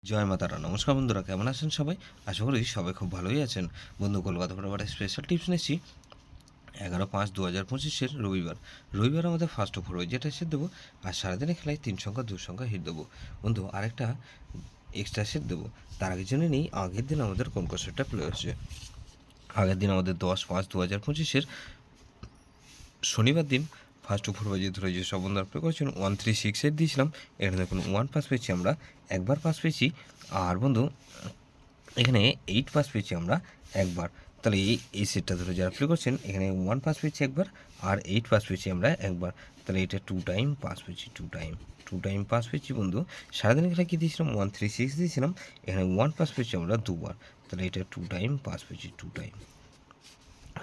জয় মা তারা। নমস্কার বন্ধুরা, কেমন আছেন সবাই? আশা করি সবাই খুব ভালোই আছেন। বন্ধু, কলকাতা ফটোবার স্পেশাল টিপস নিচ্ছি 11/5/2025 রবিবার আমাদের ফার্স্ট ওভার ওই যেটা সেট দেবো। আর সারাদিনে খেলায় 3 সংখ্যা 2 সংখ্যা হিট দেবো। বন্ধু, আরেকটা এক্সট্রা সেট দেবো। তার আগে জেনে নিই আগের দিন আমাদের কোন কোন সেটটা প্লে হচ্ছে। আগের দিন আমাদের 10/5/2025 শনিবার দিন ফার্স্ট ওভার বাজিয়ে ধরে যে সব বন্ধু প্লে করেছেন 1368 দিয়েছিলাম। এখানে দেখুন 1 পাস পেয়েছি আমরা, একবার পাস পেয়েছি। আর বন্ধু, এখানে 8 পাস পেয়েছি আমরা একবার। তাহলে এই সেটটা ধরে যারা প্লে করছেন, এখানে 1 পাস পেয়েছি একবার, আর 8 পাস পেয়েছি আমরা একবার। তাহলে এটা 2 টাইম পাস পেয়েছি, 2 টাইম পাস পেয়েছি বন্ধু। সারাদিন খেলা কী দিয়েছিলাম? 136 দিয়েছিলাম। এখানে 1 পাস পেয়েছি আমরা দুবার। তাহলে এটা 2 টাইম পাস পেয়েছি, 2 টাইম।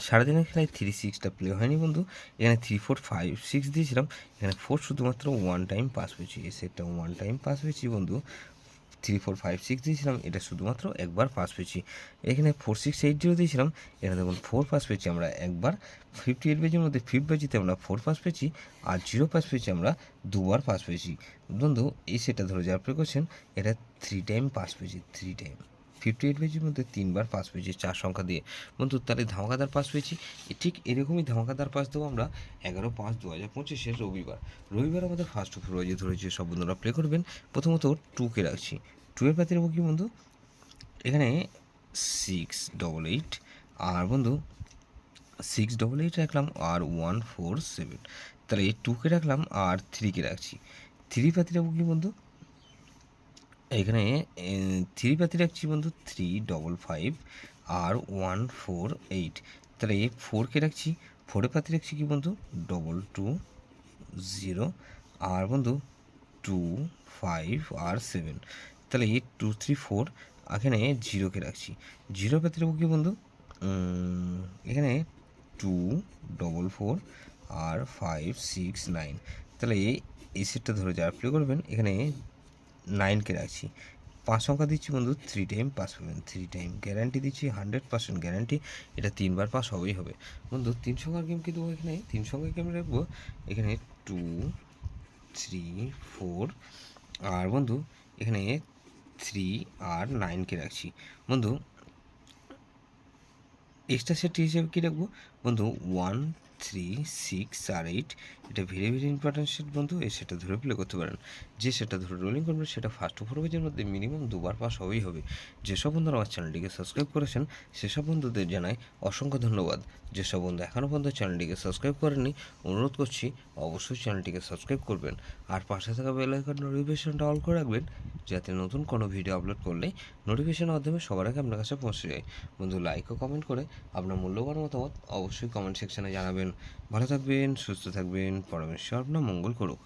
সারাদিনের খেলায় 3-6টা প্লে হয়নি বন্ধু। এখানে 3-4-5-6 দিয়েছিলাম। এখানে 4 শুধুমাত্র 1 টাইম পাস পেয়েছি। এই সেটটা 1 টাইম পাস পেয়েছি বন্ধু। 3-4-5-6 দিয়েছিলাম, এটা শুধুমাত্র একবার পাস পেয়েছি। এখানে 4-6-8-0 দিয়েছিলাম। এখানে দেখুন 4 পাস পেয়েছি আমরা একবার। 58 পেজের মধ্যে 5 বাজিতে আমরা 4 পাস পেয়েছি, আর 0 পাস পেয়েছি আমরা দুবার পাস পেয়েছি। বন্ধু, এই সেটটা ধরে যারা প্লে করছেন, এটা 3 টাইম পাস পেয়েছি, 3 টাইম। 58 পেজের মধ্যে 3বার পাস পেয়েছি 4 সংখ্যা দিয়ে। বন্ধু, তাহলে ধামাকাদার পাস পেয়েছি। ঠিক এরকমই ধামাকাদার পাস দেবো আমরা 11/5/2025 রবিবার আমাদের ফার্স্ট ওভার বাজিয়ে ধরেছে সব বন্ধুরা প্লে করবেন। প্রথমত 2কে রাখছি। 2 এর পাতে নেবো কি বন্ধু? এখানে 688, আর বন্ধু 688 রাখলাম, আর 147। তাহলে 2কে রাখলাম আর 3কে রাখছি। 3 পাতে নেবো কি বন্ধু? এখানে 3 পাতি রাখছি বন্ধু 355, আর 148। তাহলে 4কে রাখছি। 4এর পাতি রাখছি কি বন্ধু? 220, আর বন্ধু 2, 5 আর 7। তাহলে 2, 3, 4। এখানে 0কে রাখছি। 0 পাতি রাখবো কি বন্ধু? এখানে 244, আর 5, 6, 9। তাহলে এই সেটটা ধরে যারা প্লে করবেন, এখানে 9কে রাখছি। 5 সংখ্যা দিচ্ছি বন্ধু, 3 টাইম পাস পাবেন, 3 টাইম গ্যারান্টি দিচ্ছি, 100% গ্যারান্টি। এটা 3বার পাস হবেই হবে বন্ধু। 3 সংখ্যার গেম কি দেবো? এখানে 3 সংখ্যার গেম রাখবো। এখানে 2, 3, 4, আর বন্ধু এখানে 3 আর 9কে রাখছি বন্ধু। এক্সট্রা সেট হিসেবে কী রাখবো বন্ধু? 1, 3, 6 আর 8। এটা ভেরি ভেরি ইম্পর্ট্যান্ট সেট বন্ধু। এই সেটটা ধরে প্লে করতে পারেন। যে সেটটা ধরে রোলিং করবেন সেটা ফার্স্ট ওভার পেজের মধ্যে মিনিমাম দুবার পাস হবেই হবে। যেসব বন্ধুরা আমার চ্যানেলটিকে সাবস্ক্রাইব করেছেন সেসব বন্ধুদের জানাই অসংখ্য ধন্যবাদ। যেসব বন্ধু এখনও পর্যন্ত চ্যানেলটিকে সাবস্ক্রাইব করেননি, অনুরোধ করছি অবশ্যই চ্যানেলটিকে সাবস্ক্রাইব করবেন। আর পাশে থাকা বেল আইকন নোটিফিকেশনটা অল করে রাখবেন, যাতে নতুন কোনো ভিডিও আপলোড করলেই নোটিফিকেশনের মাধ্যমে সবার আগে আপনার কাছে পৌঁছে যায়। বন্ধু, লাইক ও কমেন্ট করে আপনার মূল্যবান মতামত অবশ্যই কমেন্ট সেকশনে জানাবেন। ভালো থাকবেন, সুস্থ থাকবেন, পরমেশ্বর আপনার মঙ্গল করুক।